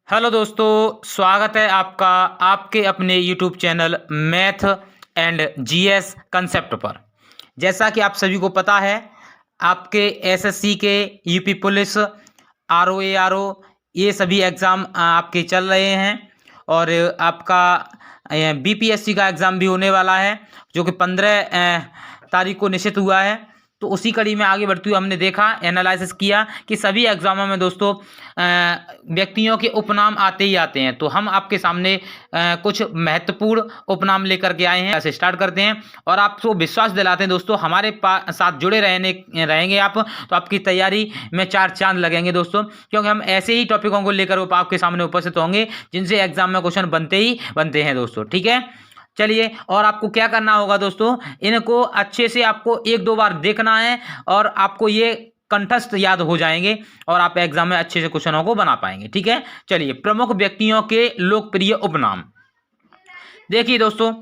Hello दोस्तों, स्वागत है आपका आपके अपने YouTube channel math and GS concept पर। जैसा कि आप सभी को पता है, आपके एसएससी के यूपी पुलिस आरओ एआरओ ये सभी एग्ज़ाम आपके चल रहे हैं और आपका बीपीएससी का एग्ज़ाम भी होने वाला है जो कि 15 तारीख को निश्चित हुआ है। तो उसी कड़ी में आगे बढ़ते हुए हमने देखा, एनालिसिस किया कि सभी एग्जामों में दोस्तों व्यक्तियों के उपनाम आते ही आते हैं। तो हम आपके सामने कुछ महत्वपूर्ण उपनाम लेकर के आए हैं। ऐसे स्टार्ट करते हैं और आपको विश्वास दिलाते हैं दोस्तों, हमारे साथ जुड़े रहेंगे आप तो आपकी तैयारी में 4 चांद लगेंगे दोस्तों, क्योंकि हम ऐसे ही टॉपिकों को लेकर आपके सामने उपस्थित होंगे जिनसे एग्जाम में क्वेश्चन बनते ही बनते हैं दोस्तों। ठीक है, चलिए। और आपको क्या करना होगा दोस्तों, इनको अच्छे से आपको 1-2 बार देखना है और आपको ये कंठस्थ याद हो जाएंगे और आप एग्जाम में अच्छे से क्वेश्चनों को बना पाएंगे। ठीक है, चलिए। प्रमुख व्यक्तियों के लोकप्रिय उपनाम देखिए दोस्तों,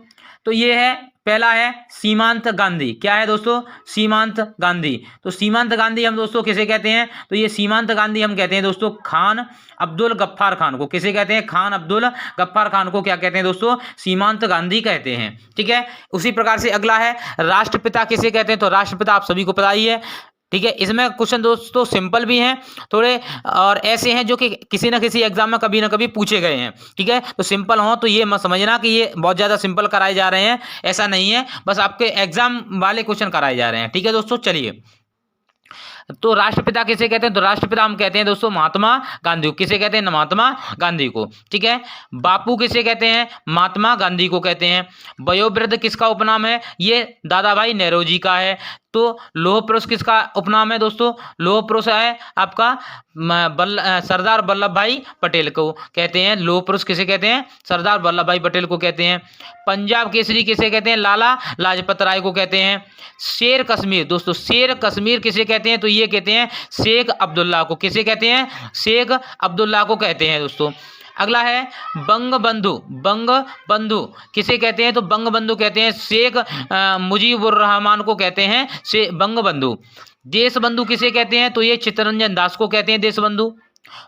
तो ये है, पहला है सीमांत गांधी। क्या है दोस्तों? सीमांत गांधी। तो सीमांत गांधी हम दोस्तों किसे कहते हैं? तो ये सीमांत गांधी हम कहते हैं दोस्तों खान अब्दुल गफ्फार खान को। किसे कहते हैं? खान अब्दुल गफ्फार खान को क्या कहते हैं दोस्तों? सीमांत गांधी कहते हैं। ठीक है, उसी प्रकार से अगला है राष्ट्रपिता किसे कहते हैं? तो राष्ट्रपिता आप सभी को पता ही है। ठीक है, इसमें क्वेश्चन दोस्तों सिंपल भी हैं थोड़े और ऐसे हैं जो कि किसी ना किसी एग्जाम में कभी ना कभी पूछे गए हैं। ठीक है, तो सिंपल हो तो ये मत समझना कि ये बहुत ज़्यादा सिंपल कराए जा रहे हैं, ऐसा नहीं है, बस आपके एग्जाम वाले क्वेश्चन कराए जा रहे हैं। ठीक है दोस्तों, चलिए। तो राष्ट्रपिता किसे कहते हैं? तो राष्ट्रपिता हम कहते हैं दोस्तों महात्मा गांधी को। किसे कहते हैं? महात्मा गांधी को। ठीक है, बापू किसे कहते हैं? महात्मा गांधी को कहते हैं। वयोवृद्ध किसका उपनाम है? ये दादा भाई नेहरू का है। तो लौह पुरुष किसका उपनाम है दोस्तों? लौह पुरुष है आपका सरदार वल्लभ भाई पटेल को कहते हैं। लौह पुरुष किसे कहते हैं? सरदार वल्लभ भाई पटेल को कहते हैं। पंजाब केसरी किसे कहते हैं? लाला लाजपत राय को कहते हैं। शेर कश्मीर दोस्तों, शेर कश्मीर किसे कहते हैं? तो ये कहते हैं शेख अब्दुल्ला को। किसे कहते हैं? शेख अब्दुल्ला को कहते हैं दोस्तों। अगला है बंग बंधु। बंग बंधु किसे कहते हैं? तो बंग बंधु कहते हैं शेख मुजीबुर रहमान को कहते हैं से बंग बंधु। देश बंधु किसे कहते हैं? तो ये चित्तरंजन दास को कहते हैं देश बंधु।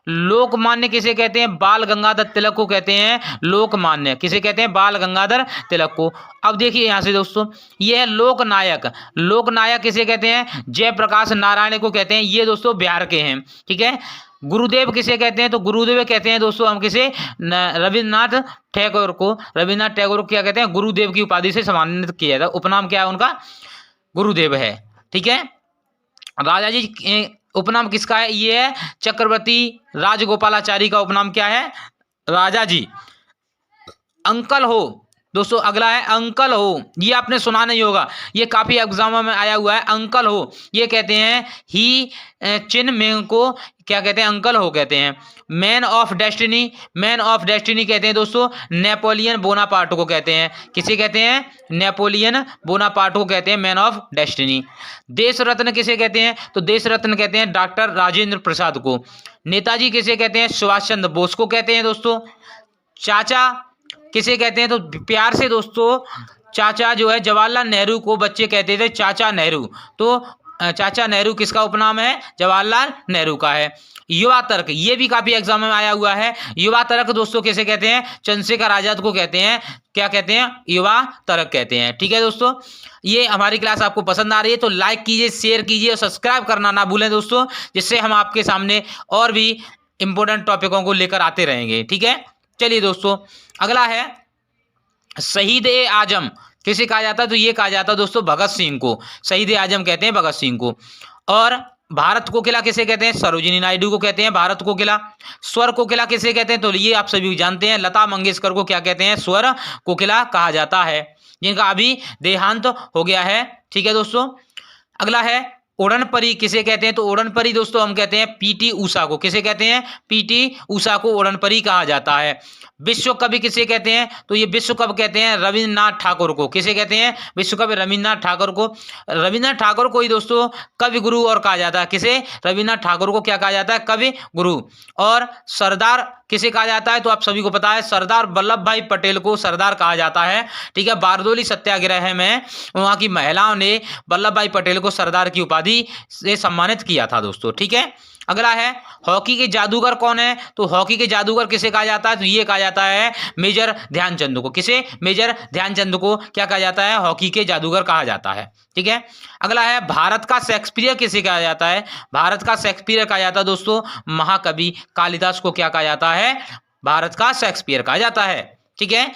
लोकमान्य किसे कहते हैं? बाल गंगाधर तिलक को कहते हैं लोकमान्य। किसे कहते हैं? बाल गंगाधर तिलक को। अब देखिए यहाँ से दोस्तों, ये है लोकनायक। लोकनायक किसे कहते हैं? जयप्रकाश नारायण को कहते हैं। ये दोस्तों बिहार के हैं। ठीक है, गुरुदेव किसे कहते हैं? तो गुरुदेव कहते हैं दोस्तों हम किसे? रविन्द्रनाथ टैगोर को। रविन्द्रनाथ टैगोर को क्या कहते हैं? गुरुदेव की उपाधि से सम्मानित किया था। उपनाम क्या है उनका? गुरुदेव है। ठीक है, राजा जी उपनाम किसका है? ये है चक्रवर्ती राजगोपालाचारी का उपनाम क्या है? राजा जी। अंकल हो दोस्तों, अगला है अंकल हो। ये आपने सुना नहीं होगा, ये काफी एग्जामों में आया हुआ है। अंकल हो ये कहते हैं ही चिन मेंग को क्या कहते हैं? अंकल हो कहते हैं। Man of destiny, man of destiny कहते हैं दोस्तों नेपोलियन बोनापार्ट को कहते हैं। किसे कहते हैं? नेपोलियन बोनापार्ट को कहते हैं मैन ऑफ डेस्टिनी। देश रत्न किसे कहते हैं? तो देश रत्न कहते हैं डॉक्टर राजेंद्र प्रसाद को। नेताजी किसे कहते हैं? सुभाष चंद्र बोस को कहते हैं दोस्तों। चाचा किसे कहते हैं? तो प्यार से दोस्तों चाचा जो है जवाहरलाल नेहरू को बच्चे कहते थे चाचा नेहरू। तो चाचा नेहरू किसका उपनाम है? जवाहरलाल नेहरू का है। युवा तर्क ये भी काफी एग्जाम में आया हुआ है। युवा तर्क दोस्तों किसे कहते हैं? चंद्रशेखर आजाद को कहते हैं। क्या कहते हैं? युवा तर्क कहते हैं। ठीक है दोस्तों, ये हमारी क्लास आपको पसंद आ रही है तो लाइक कीजिए, शेयर कीजिए और सब्सक्राइब करना ना भूलें दोस्तों, जिससे हम आपके सामने और भी इंपॉर्टेंट टॉपिकों को लेकर आते रहेंगे। ठीक है, चलिए दोस्तों। अगला है शहीद ए आजम किसे कहा जाता है? तो ये कहा जाता है दोस्तों भगत सिंह को। शहीद ए आजम कहते हैं भगत सिंह को। और भारत कोकिला किसे कहते हैं? सरोजिनी नायडू को कहते हैं भारत कोकिला। स्वर कोकिला किसे कहते हैं? तो ये आप सभी जानते हैं, लता मंगेशकर को क्या कहते हैं? स्वर कोकिला कहा जाता है, जिनका अभी देहांत हो गया है। ठीक है दोस्तों, अगला है उड़न परी किसे कहते हैं? तो उड़न परी दोस्तों हम कहते हैं पीटी उषा को। किसे कहते हैं? पीटी उषा को उड़न परी कहा जाता है। विश्व कवि किसे कहते हैं? तो ये विश्व कवि कहते हैं रविन्द्रनाथ ठाकुर को। किसे कहते हैं? विश्व कवि रविन्द्रनाथ ठाकुर को। रविन्द्रनाथ ठाकुर को ही दोस्तों कवि गुरु और कहा जाता है। किसे? रविन्द्रनाथ ठाकुर को क्या कहा जाता है? कवि गुरु। और सरदार किसे कहा जाता है? तो आप सभी को पता है सरदार वल्लभ भाई पटेल को सरदार कहा जाता है। ठीक है, बारदोली सत्याग्रह में वहां की महिलाओं ने वल्लभ भाई पटेल को सरदार की उपाधि से सम्मानित किया था दोस्तों। ठीक है, अगला है हॉकी के जादूगर कौन है? तो हॉकी के जादूगर किसे कहा जाता है? तो ये कहा जाता है मेजर ध्यानचंद को। किसे? मेजर ध्यानचंद को क्या कहा जाता है? हॉकी के जादूगर कहा जाता है। ठीक है। अगला है भारत का शेक्सपियर किसे कहा जाता है? भारत का शेक्सपियर कहा जाता है दोस्तों महाकवि कालिदास को क्या कहा जाता है? भारत का शेक्सपियर कहा जाता है। ठीक है।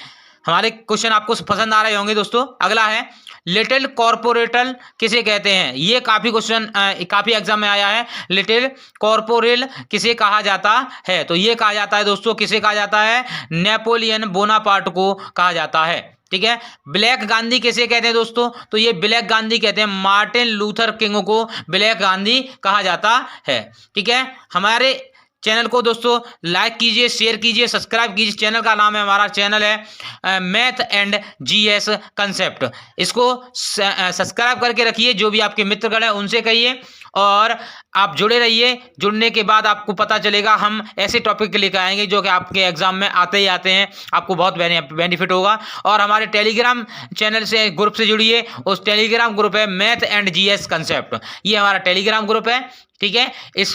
हमारे क्वेश्चन आपको पसंद आ रहे होंगे दोस्तों। अगला है लिटिल कॉर्पोरेटल किसे कहते हैं? ये काफी क्वेश्चन काफी एग्जाम में आया है। लिटिल कॉर्पोरेल किसे कहा जाता है? तो ये कहा जाता है दोस्तों, किसे कहा जाता है? नेपोलियन बोनापार्ट को कहा जाता है। ठीक है। ब्लैक गांधी किसे कहते हैं दोस्तों? तो ये ब्लैक गांधी कहते हैं मार्टिन लूथर किंग को ब्लैक गांधी कहा जाता है। ठीक है। हमारे चैनल को दोस्तों लाइक कीजिए, शेयर कीजिए, सब्सक्राइब कीजिए। चैनल का नाम है, हमारा चैनल है मैथ एंड जीएस कंसेप्ट। इसको सब्सक्राइब करके रखिए। जो भी आपके मित्रगण हैं उनसे कहिए और आप जुड़े रहिए। जुड़ने के बाद आपको पता चलेगा हम ऐसे टॉपिक लेकर आएंगे जो कि आपके एग्जाम में आते ही आते हैं। आपको बहुत बेनिफिट होगा। और हमारे टेलीग्राम चैनल से ग्रुप से जुड़िए। उस टेलीग्राम ग्रुप है मैथ एंड जीएस कंसेप्ट। ये हमारा टेलीग्राम ग्रुप है। ठीक है। इस